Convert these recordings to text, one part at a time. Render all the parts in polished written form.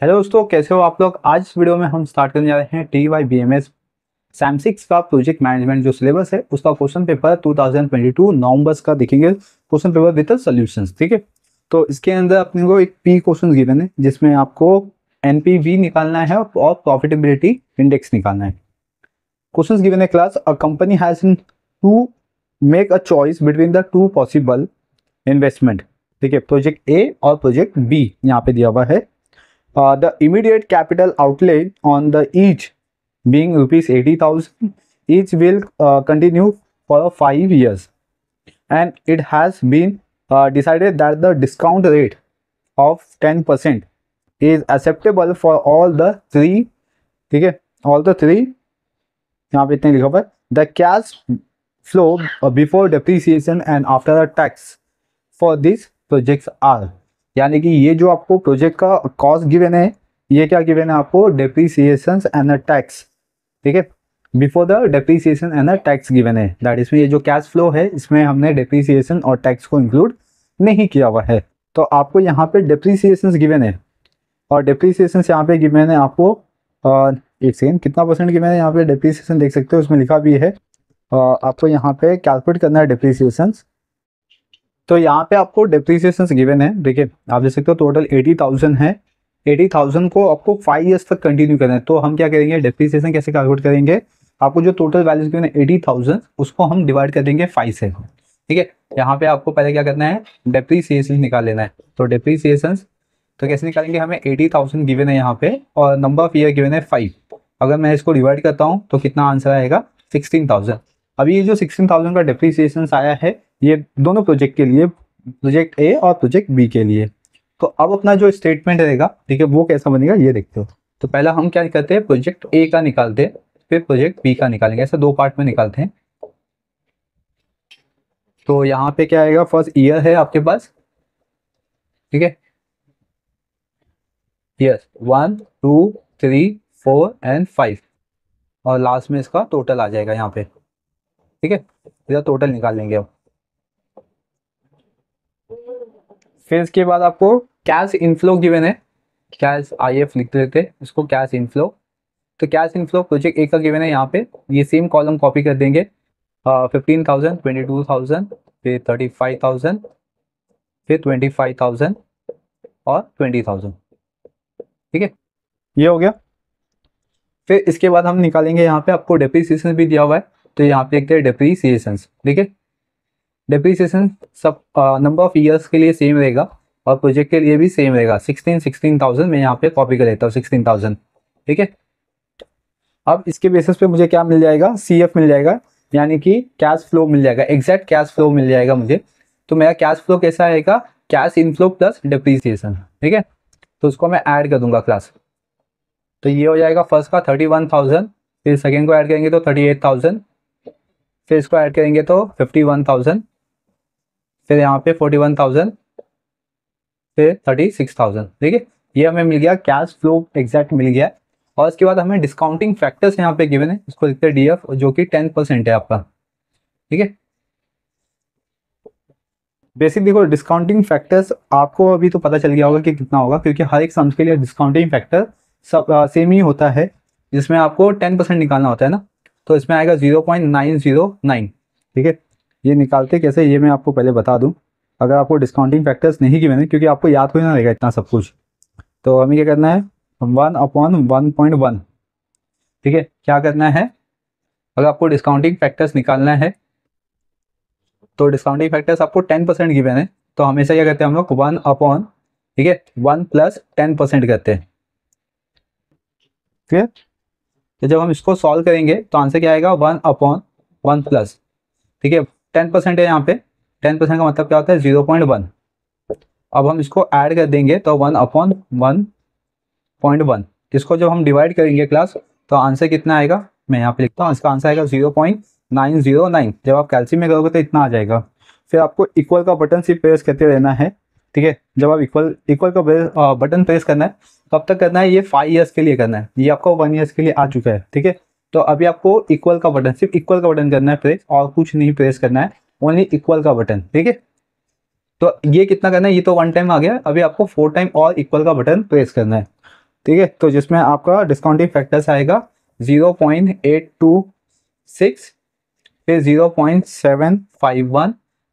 Hello दोस्तों, कैसे हो आप लोग। आज इस वीडियो में हम स्टार्ट करने जा रहे हैं TYBMS सैम 6 का प्रोजेक्ट मैनेजमेंट जो सिलेबस है उसका क्वेश्चन पेपर 2022 नवंबर का देखेंगे क्वेश्चन पेपर विद सॉल्यूशंस। ठीक है, तो इसके अंदर अपने को एक पी क्वेश्चन गिवन है जिसमें आपको NPV निकालना है और प्रॉफिटेबिलिटी इंडेक्स निकालना है। क्वेश्चन गिवन है class a company has to make a choice between the two possible investment. ठीक है, प्रोजेक्ट ए और प्रोजेक्ट बी यहाँ पे दिया हुआ है। The immediate capital outlay on the each being rupees 80,000 each will continue for 5 years, and it has been decided that the discount rate of 10% is acceptable for all the three। ठीक है, all the three यहाँ पे इतने लिखा हुआ है। The cash flow before depreciation and after the tax for these projects are, यानी कि ये जो आपको प्रोजेक्ट का कॉस्ट गिवन है, ये क्या गिवन है आपको, डेप्रीसिएशन एंड टैक्स। ठीक है, before the depreciation and tax given है, दैट इसमें ये जो कैश फ्लो है इसमें हमने डेप्रीसिएशन और टैक्स को इंक्लूड नहीं किया हुआ है। तो आपको यहाँ पे डेप्रीसिएशन गिवन है और डेप्रीसिएशन यहाँ पे गिवन है आपको एक सेकेंड कितना परसेंट गिवन है यहाँ पे डेप्रीसिएशन देख सकते हो, उसमें लिखा भी है। आपको यहाँ पे कैलकुलेट करना है डेप्रीसिएशन। तो यहाँ पे आपको डेप्रीसिएशन गिवन है, देखिए आप देख सकते हो टोटल 80,000 है। 80,000 को आपको 5 ईयर्स तक कंटिन्यू करना है। तो हम क्या करेंगे, डेप्रीसिएशन कैसे कैलकुलेट करेंगे, आपको जो टोटल वैल्यूज गिवन है 80,000 उसको हम डिवाइड कर देंगे 5 से। ठीक है, यहाँ पे आपको पहले क्या करना है, डेप्रीसिएशन निकाल लेना है। तो डेप्रीसिएशन तो कैसे निकालेंगे, हमें 80,000 गिवन है यहाँ पे और नंबर ऑफ ईयर गिवन है 5। अगर मैं इसको डिवाइड करता हूँ तो कितना आंसर आएगा, 16,000। अभी ये जो 16,000 का डेप्रीसिएशन आया है ये दोनों प्रोजेक्ट के लिए, प्रोजेक्ट ए और प्रोजेक्ट बी के लिए। तो अब अपना जो स्टेटमेंट रहेगा, ठीक है, वो कैसा बनेगा ये देखते हो। तो पहला हम क्या करते हैं, प्रोजेक्ट ए का निकालते हैं, फिर प्रोजेक्ट बी का निकालेंगे, ऐसे दो पार्ट में निकालते हैं। तो यहाँ पे क्या आएगा, फर्स्ट ईयर है आपके पास, ठीक है, ईयर 1 2 3 4 एंड 5 और लास्ट में इसका टोटल आ जाएगा यहाँ पे। ठीक है, इसका टोटल निकाल लेंगे अब। फिर इसके बाद आपको कैश इनफ्लो गिवन है, कैश IF लिख देते हैं इसको, कैश इनफ्लो। तो कैश इनफ्लो प्रोजेक्ट ए का गिवन है यहाँ पे, ये सेम कॉलम कॉपी कर देंगे। 15,000 22,000 फिर 35,000 फिर 25,000 और 20,000। ठीक है, ये हो गया। फिर इसके बाद हम निकालेंगे, यहाँ पे आपको डेप्रीसिएशन भी दिया हुआ है, तो यहाँ पे देखते हैं डेप्रीसिएशन। ठीक है, डेप्रीसिएशन सब नंबर ऑफ ईयर्स के लिए सेम रहेगा और प्रोजेक्ट के लिए भी सेम रहेगा। 16,000 मैं यहाँ पे कॉपी कर लेता हूँ 16,000। ठीक है, अब इसके बेसिस पे मुझे क्या मिल जाएगा, CF मिल जाएगा, यानी कि कैश फ्लो मिल जाएगा, एग्जैक्ट कैश फ्लो मिल जाएगा मुझे। तो मेरा कैश फ्लो कैसा आएगा, कैश इनफ्लो प्लस डेप्रीसिएशन। ठीक है, तो उसको मैं ऐड कर दूंगा क्लास। तो ये हो जाएगा फर्स्ट का 31,000, फिर सेकेंड को ऐड करेंगे तो 38,000, फिर इसको ऐड करेंगे तो 51,000, फिर यहाँ पे 41,000, फिर 36,000। ठीक है, ये हमें मिल गया कैश फ्लो एग्जैक्ट मिल गया। और इसके बाद हमें डिस्काउंटिंग फैक्टर्स यहाँ पे गिवन है, इसको लिखते हैं DF, जो कि 10% है आपका। ठीक है, बेसिक देखो डिस्काउंटिंग फैक्टर्स आपको अभी तो पता चल गया होगा कि कितना होगा, क्योंकि हर एक सम्स के लिए डिस्काउंटिंग फैक्टर सब सेम ही होता है, जिसमें आपको 10% निकालना होता है ना। तो इसमें आएगा 0.909। ठीक है, ये निकालते कैसे ये मैं आपको पहले बता दूं। अगर आपको डिस्काउंटिंग फैक्टर्स नहीं गिवन है, क्योंकि आपको याद थोड़ी ना रहेगा इतना सब कुछ, तो हमें क्या करना है, 1/1.1। ठीक है, क्या करना है, अगर आपको डिस्काउंटिंग फैक्टर्स निकालना है तो डिस्काउंटिंग फैक्टर्स आपको 10% गिवन है, तो हमेशा क्या करते हैं हम लोग 1/, ठीक है, 1 + 10% करते हैं। ठीक है, तो जब हम इसको सॉल्व करेंगे तो आंसर क्या आएगा, 1/1 प्लस, ठीक है, 10% है यहाँ पे, 10% का मतलब क्या होता है, 0.1। अब हम इसको ऐड कर देंगे तो 1/1.1। इसको जब हम डिवाइड करेंगे क्लास तो आंसर कितना आएगा, मैं यहाँ पे लिखता हूँ, इसका आंसर आएगा 0.909। जब आप कैल्सियम में करोगे तो इतना आ जाएगा। फिर आपको इक्वल का बटन सिर्फ प्रेस करते रहना है। ठीक है, जब आप इक्वल का बटन प्रेस करना है कब तक करना है, ये 5 ईयर्स के लिए करना है, ये आपको 1 ईयर्स के लिए आ चुका है। ठीक है, तो अभी आपको इक्वल का बटन, सिर्फ इक्वल का बटन करना है प्रेस, और कुछ नहीं प्रेस करना है, ओनली इक्वल का बटन। ठीक है, तो ये कितना करना है, ये तो 1 टाइम आ गया, अभी आपको 4 टाइम और इक्वल का बटन प्रेस करना है। ठीक है, तो जिसमें आपका डिस्काउंटिंग फैक्टर्स आएगा 0.826, फिर 0.751,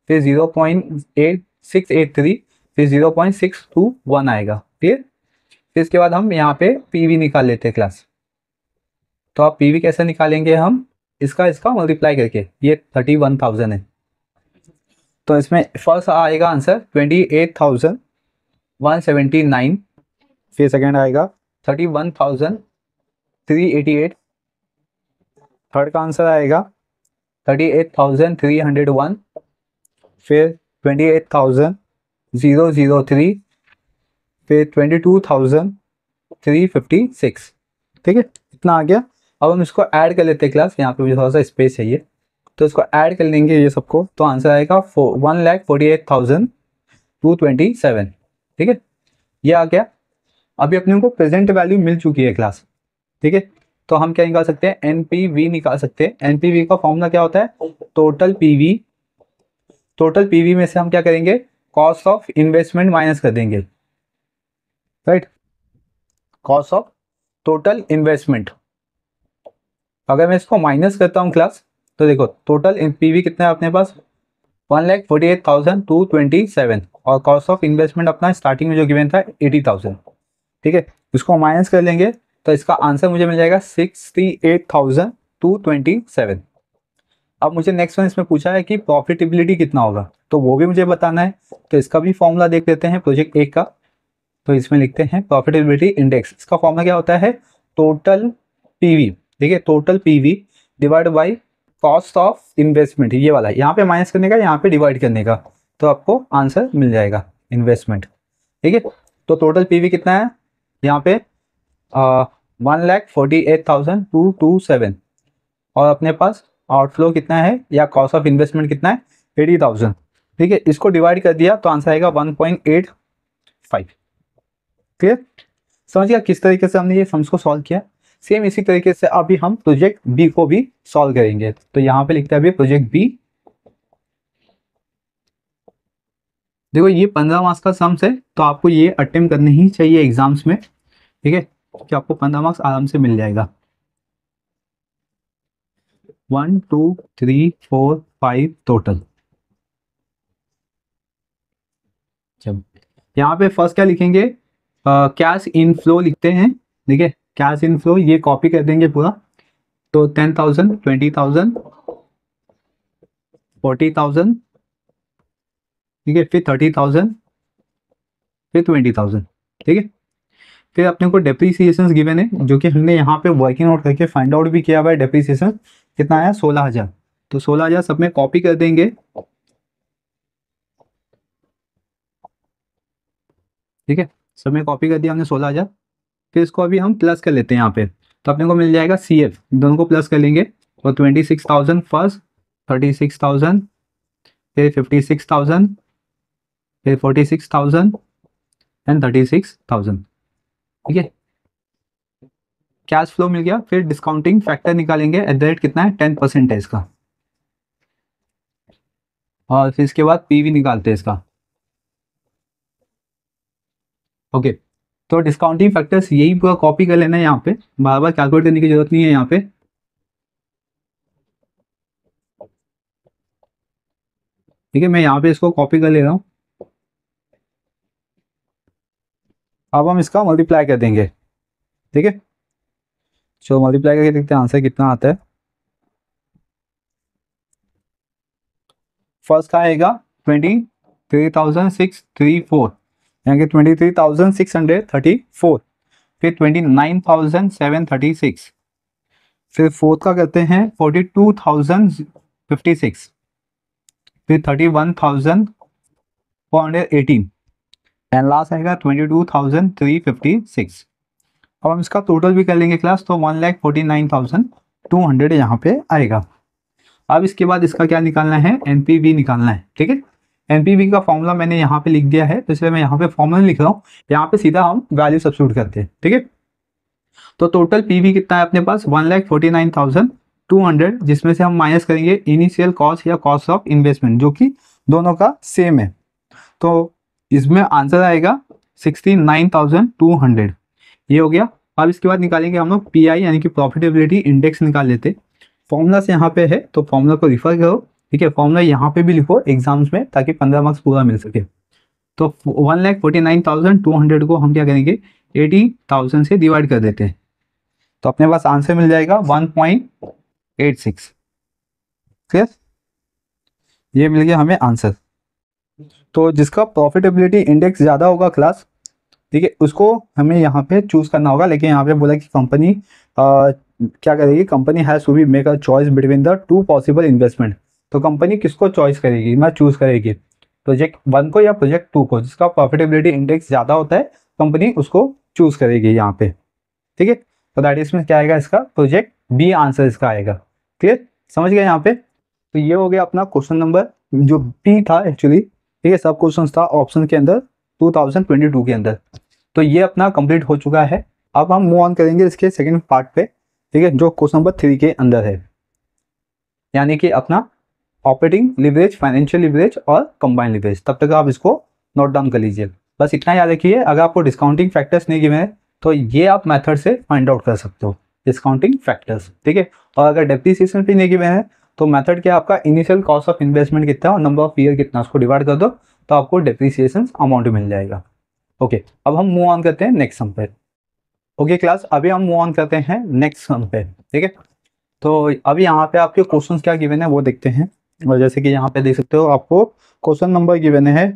फिर 0.8683, फिर 0.621 आएगा। फिर इसके बाद हम यहाँ पे पीवी निकाल लेते हैं क्लास। तो आप पीवी कैसे निकालेंगे हम, इसका मल्टीप्लाई करके, ये 31,000 है, तो इसमें फर्स्ट आएगा आंसर 28,179, फिर सेकेंड आएगा 31,388, थर्ड का आंसर आएगा 38,301, फिर 28,003, फिर 22,356। ठीक है, इतना आ गया। अब हम इसको ऐड कर लेते हैं क्लास, यहाँ पे मुझे थोड़ा सा स्पेस चाहिए, तो इसको ऐड कर लेंगे ये सबको, तो आंसर आएगा 1,48,227। ठीक है, ये आ गया। अभी अपने को प्रेजेंट वैल्यू मिल चुकी है क्लास। ठीक है, तो हम क्या निकाल सकते हैं, एनपीवी निकाल सकते हैं। एनपीवी का फॉर्मूला क्या होता है, टोटल पीवी। टोटल पीवी में से हम क्या करेंगे, कॉस्ट ऑफ इन्वेस्टमेंट माइनस कर देंगे, right, cost of total investment. अगर मैं इसको माइनस करता हूं क्लास, तो देखो टोटल पीवी कितना है अपने पास, 1,48,227, और कॉस्ट ऑफ इन्वेस्टमेंट अपना स्टार्टिंग में जो गिवन था 80,000। ठीक है, इसको माइनस कर लेंगे तो इसका आंसर मुझे मिल जाएगा 68,227। अब मुझे नेक्स्ट वन इसमें पूछा है कि प्रॉफिटेबिलिटी कितना होगा, तो वो भी मुझे बताना है। तो इसका भी फॉर्मूला देख लेते हैं प्रोजेक्ट 1 का। तो इसमें लिखते हैं प्रॉफिटेबिलिटी इंडेक्स। इसका फॉर्मूला क्या होता है, टोटल पीवी। ठीक है, total PV divide by cost of investment, ये वाला यहाँ पे माइनस करने का, यहाँ पे डिवाइड करने का, तो आपको आंसर मिल जाएगा इन्वेस्टमेंट। ठीक है, तो टोटल पीवी कितना है यहाँ पे 1,48,227, और अपने पास आउटफ्लो कितना है या कॉस्ट ऑफ इन्वेस्टमेंट कितना है 80,000। ठीक है, इसको डिवाइड कर दिया तो आंसर आएगा 1.85। क्लियर, समझ गया किस तरीके से हमने ये सम्स को सॉल्व किया। सेम इसी तरीके से अभी हम प्रोजेक्ट बी को भी सॉल्व करेंगे। तो यहाँ पे लिखते हैं अभी प्रोजेक्ट बी। देखो ये 15 मार्क्स का सम्स है, तो आपको ये अटेम्प्ट करनी ही चाहिए एग्जाम्स में। ठीक है, कि आपको 15 मार्क्स आराम से मिल जाएगा। 1 2 3 4 5 टोटल। चलो यहाँ पे फर्स्ट क्या लिखेंगे, कैश इनफ्लो लिखते हैं। ठीक है, कैश इनफ्लो ये कॉपी कर देंगे पूरा। तो 10,000, 20,000, 40,000, ठीक है, फिर 30,000, फिर 20,000। ठीक है, फिर अपने को डेप्रीसिएशन गिवन है, जो कि हमने यहाँ पे वर्किंग आउट करके फाइंड आउट भी किया हुआ है। डेप्रीसिएशन कितना आया 16,000, तो 16,000 सब में कॉपी कर देंगे। ठीक है, सब में कॉपी कर दिया हमने 16,000। फिर इसको अभी हम प्लस कर लेते हैं यहाँ पे, तो अपने को मिल जाएगा सी एफ, दोनों को प्लस कर लेंगे। और 26,000 फर्स्ट, 36,000, फिर 56,000, फिर 46,000 एंड 36,000। ठीक है, कैश फ्लो मिल गया। फिर डिस्काउंटिंग फैक्टर निकालेंगे, एट द रेट कितना है 10% है इसका, और फिर इसके बाद पीवी निकालते हैं इसका। ओके, तो डिस्काउंटिंग फैक्टर्स यही पूरा कॉपी कर लेना है, यहाँ पे बार बार कैलकुलेट करने की जरूरत नहीं है यहाँ पे। ठीक है, मैं यहाँ पे इसको कॉपी कर ले रहा हूँ। अब हम इसका मल्टीप्लाई कर देंगे। ठीक है, चलो मल्टीप्लाई करके देखते हैं आंसर कितना आता है। फर्स्ट का आएगा 23,634, यानी कि 23,634, फिर 29,736, फिर फोर्थ का करते हैं 42,056, फिर 31,418, एंड लास्ट आएगा 22,356। अब हम इसका टोटल भी कर लेंगे क्लास, तो 1,49,200 यहाँ पे आएगा। अब इसके बाद इसका क्या निकालना है, एनपीवी निकालना है। ठीक है, एनपीवी का फॉर्मूला मैंने यहाँ पे लिख दिया है, तो इसलिए मैं यहाँ पे फॉर्मूला लिख रहा हूँ, यहाँ पे सीधा हम वैल्यू सब्स्टिट्यूट करते हैं। ठीक है, तो टोटल पीवी कितना है अपने पास 1,49,200, जिसमें से हम माइनस करेंगे इनिशियल कॉस्ट या कॉस्ट ऑफ इन्वेस्टमेंट, जो कि दोनों का सेम है। तो इसमें आंसर आएगा 69,200। ये हो गया। अब इसके बाद निकालेंगे हम लोग पीआई यानी कि प्रॉफिटेबिलिटी इंडेक्स निकाल लेते। फॉर्मूला से यहाँ पे है तो फॉर्मूला को रिफर करो, ठीक है। फॉर्मूला यहाँ पे भी लिखो एग्जाम्स में ताकि 15 मार्क्स पूरा मिल सके। तो 1,49,200 को हम क्या करेंगे 80,000 से डिवाइड कर देते हैं, तो अपने पास आंसर मिल जाएगा 1.86। क्लियर, ये मिल गया हमें आंसर। तो जिसका प्रॉफिटेबिलिटी इंडेक्स ज़्यादा होगा क्लास, ठीक है, उसको हमें यहाँ पे चूज करना होगा। लेकिन यहाँ पे बोला कि कंपनी क्या करेगी, company has to be make a choice between the two possible investment. तो कंपनी किसको चॉइस करेगी, मैं चूज करेगी प्रोजेक्ट 1 को या प्रोजेक्ट 2 को, जिसका प्रॉफिटेबिलिटी इंडेक्स ज़्यादा होता है कंपनी उसको चूज करेगी यहाँ पे, ठीक है। तो दैट इसमें क्या आएगा, इसका प्रोजेक्ट बी आंसर इसका आएगा। क्लियर, समझ गए यहाँ पे। तो ये हो गया अपना क्वेश्चन नंबर जो बी था एक्चुअली, ठीक है, सब क्वेश्चन था ऑप्शन के अंदर 2022 के अंदर। तो ये अपना कंप्लीट हो चुका है। अब हम मूव ऑन करेंगे इसके सेकंड पार्ट पे, ठीक है, जो क्वेश्चन नंबर 3 के अंदर है, यानी कि अपना ऑपरेटिंग लिवरेज, फाइनेंशियल लिवरेज और कंबाइंड लिवरेज। तब तक आप इसको नोट डाउन कर लीजिए। बस इतना याद रखिए, अगर आपको डिस्काउंटिंग फैक्टर्स नहीं गिवे हैं तो ये आप मेथड से फाइंड आउट कर सकते हो, डिस्काउंटिंग फैक्टर्स, ठीक है। और अगर डेप्रिसिएशन भी नहीं गिवे हैं तो मेथड क्या, आपका इनिशियल कॉस्ट ऑफ इन्वेस्टमेंट कितना और नंबर ऑफ ईयर कितना, उसको डिवाइड कर दो तो आपको डेप्रिसिएशन अमाउंट मिल जाएगा। ओके, अब हम मूव ऑन करते हैं नेक्स्ट सम पे। ओके क्लास, अभी हम मूव ऑन करते हैं नेक्स्ट सम पे, ठीक है। तो अभी यहाँ पे आपके क्वेश्चंस क्या गिवन है वो देखते हैं। और जैसे कि यहाँ पे देख सकते हो आपको क्वेश्चन नंबर गिवन है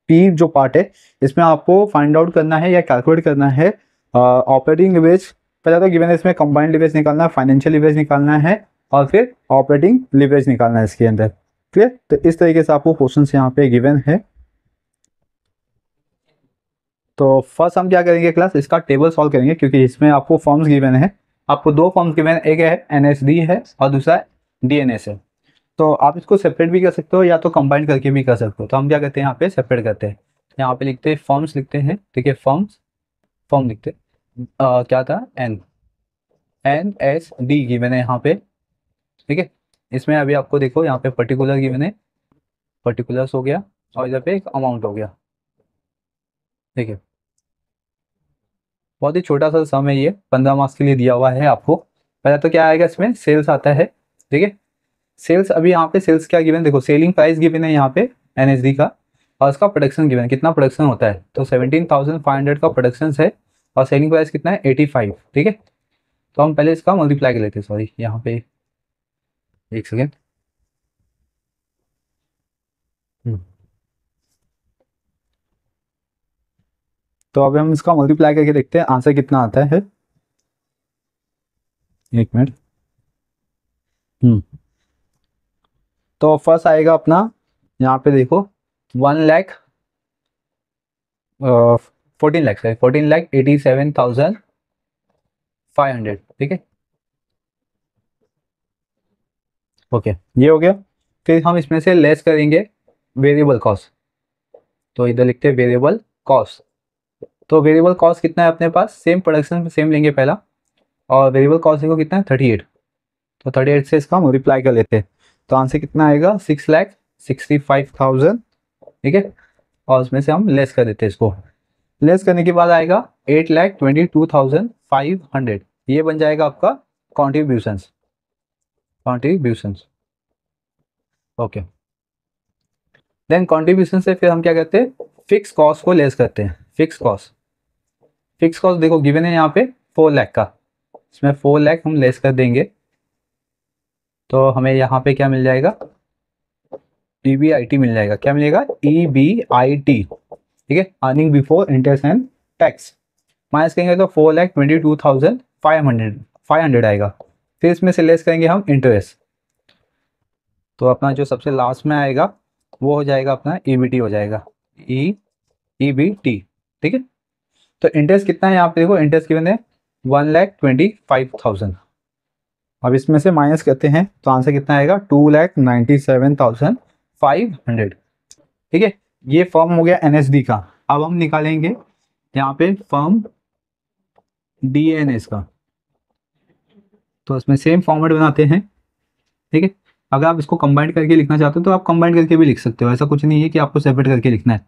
पी जो पार्ट है, इसमें आपको फाइंड आउट करना है या कैलकुलेट करना है ऑपरेटिंग लिवरेज। पहले तो गिवन है इसमें कंबाइंड लिवरेज निकालना है, फाइनेंशियल लिवरेज निकालना है और फिर ऑपरेटिंग लिवरेज निकालना है इसके अंदर। क्लियर, तो इस तरीके से आपको क्वेश्चन यहाँ पे गिवन है। तो फर्स्ट हम क्या करेंगे क्लास, इसका टेबल सॉल्व करेंगे क्योंकि इसमें आपको फॉर्म्स गिवन है। आपको दो फॉर्म्स गिवन है, एक है एनएसडी है और दूसरा डीएनएस है। तो आप इसको सेपरेट भी कर सकते हो या तो कंबाइन करके भी कर सकते हो। तो हम क्या करते हैं, यहाँ पे सेपरेट करते हैं। यहाँ पे लिखते हैं फॉर्म्स लिखते हैं, ठीक है, फॉर्म्स, फॉर्म लिखते हैं क्या था एनएसडी गिवन है यहाँ पे, ठीक है। इसमें अभी आपको देखो यहाँ पे पर्टिकुलर गिवन है, पर्टिकुलर्स हो गया और इधर पे एक अमाउंट हो गया, ठीक है। बहुत ही छोटा सा सम है ये, 15 मार्क्स के लिए दिया हुआ है आपको। पहले तो क्या आएगा इसमें, सेल्स आता है, ठीक है। सेल्स, अभी यहाँ पे सेल्स क्या गिवन, देखो सेलिंग प्राइस गिवन है यहाँ पे एनएसडी का और उसका प्रोडक्शन गिवन है, कितना प्रोडक्शन होता है, तो 17,500 का प्रोडक्शन है और सेलिंग प्राइस कितना है 85, ठीक है। तो हम पहले इसका मल्टीप्लाई कर लेते हैं, सॉरी यहाँ पे एक सेकेंड। तो अभी हम इसका मल्टीप्लाई करके देखते हैं आंसर कितना आता है, एक मिनट। तो फर्स्ट आएगा अपना यहाँ पे देखो 14,87,500, ठीक है। ओके, ये हो गया। फिर हम इसमें से लेस करेंगे वेरिएबल कॉस्ट, तो इधर लिखते हैं वेरिएबल कॉस्ट। तो वेरिएबल कॉस्ट कितना है अपने पास, सेम प्रोडक्शन सेम लेंगे पहला, और वेरिएबल कॉस्ट देखो कितना है 38, तो 38 से इसका मल्टीप्लाई कर लेते हैं। तो आंसर कितना आएगा 6,65,000, ठीक है। और उसमें से हम लेस कर देते हैं इसको, लेस करने के बाद आएगा 8,22,500, ये बन जाएगा आपका contributions, contributions. Okay, then contribution से फिर हम क्या करते हैं, फिक्स कॉस्ट को लेस करते हैं। फिक्स कॉस्ट, फिक्स कॉस्ट देखो गिवन है यहाँ पे 4 लाख का, इसमें 4 लाख हम लेस कर देंगे तो हमें यहाँ पे क्या मिल जाएगा, EBIT मिल जाएगा। क्या मिलेगा, EBIT, ठीक है, earning before interest and tax. Minus करेंगे तो 4,22,500 आएगा। फिर इसमें से लेस करेंगे हम इंटरेस्ट, तो अपना जो सबसे लास्ट में आएगा वो हो जाएगा अपना EBT हो जाएगा, EBT, ठीक है। तो इंटरेस्ट कितना है यहाँ पे देखो, इंटरेस्ट गिवन है 1,25,000। अब इसमें से माइनस करते हैं तो आंसर कितना आएगा 2,97,500, ठीक है। ये फॉर्म हो गया NSD का। अब हम निकालेंगे यहाँ पे फॉर्म DNS का, तो इसमें सेम फॉर्मेट बनाते हैं, ठीक है। अगर आप इसको कंबाइन करके लिखना चाहते हो तो आप कंबाइन करके भी लिख सकते हो, ऐसा कुछ नहीं है कि आपको सेपरेट करके लिखना है।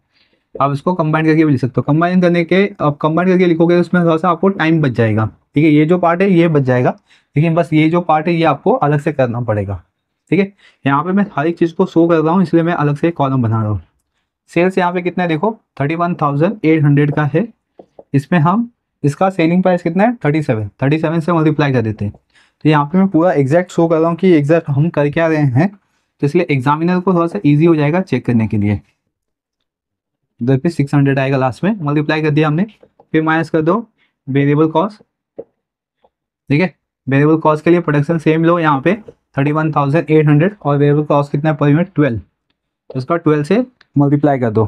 आप इसको कंबाइन करके भी लिख सकते हो। कंबाइन करने के, अब कंबाइन करके लिखोगे उसमें थोड़ा सा आपको टाइम बच जाएगा, ठीक है। ये जो पार्ट है ये बच जाएगा, लेकिन बस ये जो पार्ट है ये आपको अलग से करना पड़ेगा, ठीक है। यहाँ पे मैं हर एक चीज़ को शो कर रहा हूँ, इसलिए मैं अलग से कॉलम बना रहा हूँ। सेल्स यहाँ पे कितना है देखो, 31,800 का है। इसमें हम, इसका सेलिंग प्राइस कितना है, 37 से मल्टीप्लाई कर देते हैं। तो यहाँ पे मैं पूरा एग्जैक्ट शो कर रहा हूँ कि एग्जैक्ट हम कर क्या रहे हैं, तो इसलिए एग्जामिनर को थोड़ा सा ईजी हो जाएगा चेक करने के लिए। इधर पे 600 आएगा लास्ट में, मल्टीप्लाई कर दिया हमने, फिर माइनस कर दो वेरिएबल कॉस्ट, ठीक है। वेरिएबल कॉस्ट के लिए प्रोडक्शन सेम लो, यहाँ पे 31,800 और वेरिएबल कॉस्ट कितना है पर यूनिट 12, तो इसका 12 से मल्टीप्लाई कर दो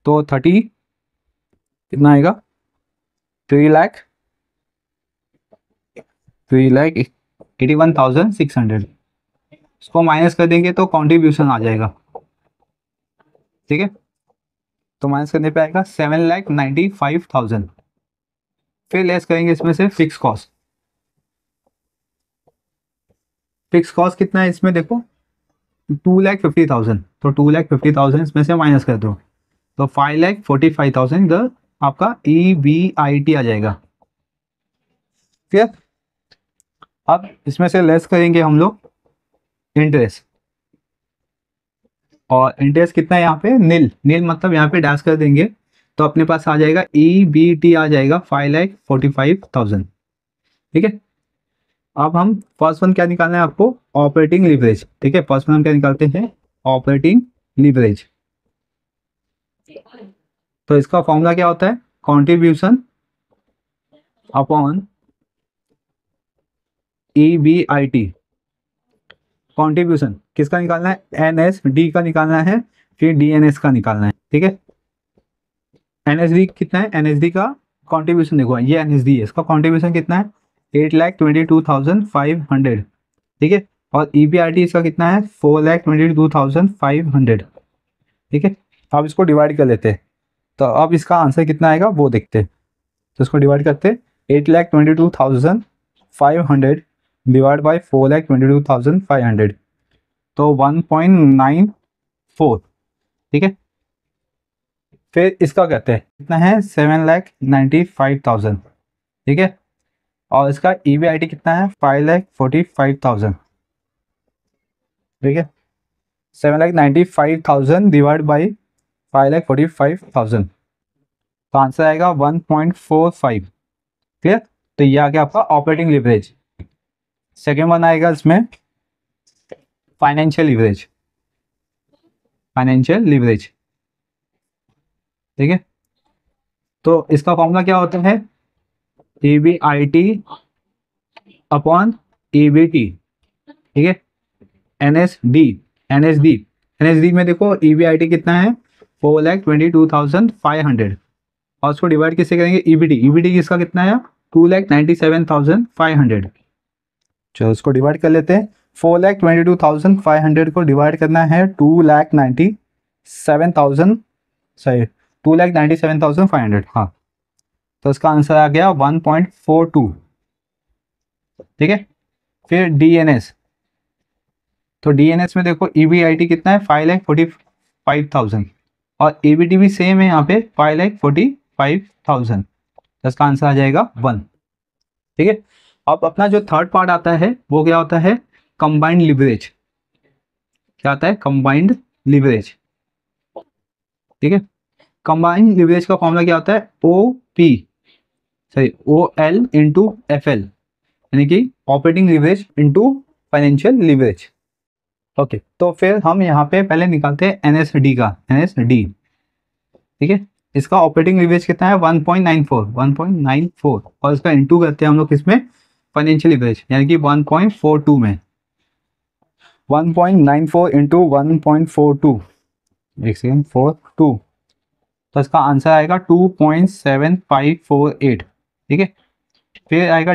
तो 30 कितना आएगा, 3,81,600। इसको माइनस कर देंगे तो कॉन्ट्रीब्यूशन आ जाएगा, ठीक है। तो माइनस करने पे आएगा 7,95,000। फिर लेस करेंगे इसमें से फिक्स कॉस्ट। फिक्स कॉस्ट कितना है इसमें देखो, 2,50,000, तो 2,50,000 इसमें से माइनस कर दो तो 5,45,000 इधर आपका EBIT आ जाएगा, ठीक है। अब इसमें से लेस करेंगे हम लोग इंटरेस्ट, और इंटरेस्ट कितना है यहाँ पे, नील नील मतलब यहाँ पे डैश कर देंगे तो अपने पास आ जाएगा EBT आ जाएगा 5,45,000, ठीक है। अब हम फर्स्ट वन क्या निकालना है आपको, ऑपरेटिंग लीवरेज, ठीक है। फर्स्ट वन हम क्या निकालते हैं, ऑपरेटिंग लीवरेज। तो इसका फॉर्मूला क्या होता है, कंट्रीब्यूशन अपॉन EBIT। कंट्रीब्यूशन किसका निकालना है, NSD का निकालना है, फिर DNS का निकालना है, ठीक है। NSD कितना है, NSD का कंट्रीब्यूशन देखो, ये NSD है, इसका कंट्रीब्यूशन कितना है 8,22,500, ठीक है। और EBIT इसका कितना है 4,22,500, ठीक है। अब इसको डिवाइड कर लेते हैं, तो अब इसका आंसर कितना आएगा वो देखते हैं। तो इसको डिवाइड करते हैं, 8,22,500 डिवाइड बाई 4,22,500, तो 1.94, ठीक है। फिर इसका कहते हैं कितना है 7,95,000, ठीक है। और इसका EBIT कितना है 5,45,000, ठीक है। 7,95,000 डिवाइड बाई 5,45,000, तो आंसर आएगा 1.45, क्लियर। तो ये आ गया आपका ऑपरेटिंग लिवरेज। सेकेंड वन आएगा इसमें फाइनेंशियल लिवरेज, फाइनेंशियल लिवरेज, ठीक है। तो इसका फॉर्मूला क्या होता है, EBIT अपॉन EBT, ठीक है। NSD में देखो EBIT कितना है 4,22,500, और उसको डिवाइड किससे करेंगे, EBT किसका कितना है 2,97,500। चलो उसको डिवाइड कर लेते हैं, 4,22,500 को डिवाइड करना है 2,97,000, सही 2,97,500, हाँ। तो इसका आंसर आ गया 1.42, ठीक है। फिर DNS, तो DNS में देखो EBIT कितना है 5,45,000 और EBT भी सेम है यहाँ पे 5,45,000, तो इसका आंसर आ जाएगा 1, ठीक है। अब अपना जो थर्ड पार्ट आता है वो क्या होता है, कंबाइंड लिवरेज। क्या आता है, कंबाइंड लिवरेज, ठीक है। कंबाइंड लिवरेज का फॉर्मूला क्या होता है, OL इंटू FL, यानी कि operating leverage into financial leverage. Okay, तो फिर हम यहाँ पे पहले निकालते हैं NSD का, NSD, ठीक है। इसका ऑपरेटिंग लिवरेज कितना है 1.94, और इसका इंटू करते हैं हम लोग किसमें, फाइनेंशियल लिवरेज, यानी कि 1.42 में, 1.94 इंटू 1.42, एक सेकेंड 42, तो इसका आंसर आएगा 2.7548, ठीक है। फिर आएगा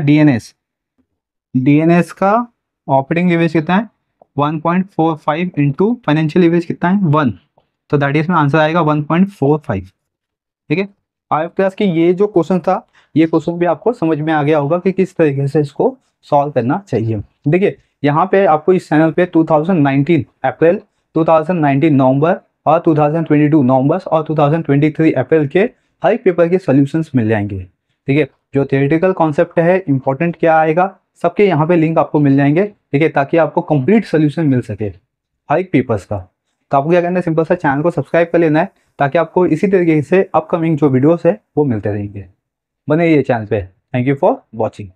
DNS का ऑपरेटिंग लिवरेज कितना है 1.45 इंटू फाइनेंशियल लिवरेज कितना है 1, तो दैट इज में आंसर आएगा 1.45, ठीक है। आई क्लास की ये जो क्वेश्चन था, ये क्वेश्चन भी आपको समझ में आ गया होगा कि किस तरीके से इसको सॉल्व करना चाहिए। देखिए यहाँ पे आपको इस चैनल पे 2019 अप्रैल, 2019 नवंबर, और 2022 नवंबर और 2023 अप्रैल के हर एक पेपर के सॉल्यूशंस मिल जाएंगे। ठीक है, जो थियोरेटिकल कॉन्सेप्ट है, इंपॉर्टेंट क्या आएगा, सबके यहाँ पे लिंक आपको मिल जाएंगे। ठीक है, ताकि आपको कंप्लीट सोल्यूशन मिल सके हर एक पेपर्स का। तो आपको क्या करना है, सिंपल सा चैनल को सब्सक्राइब कर लेना है, ताकि आपको इसी तरीके से अपकमिंग जो वीडियोस है वो मिलते रहेंगे। बने रहिए चैनल पे। Thank you for watching.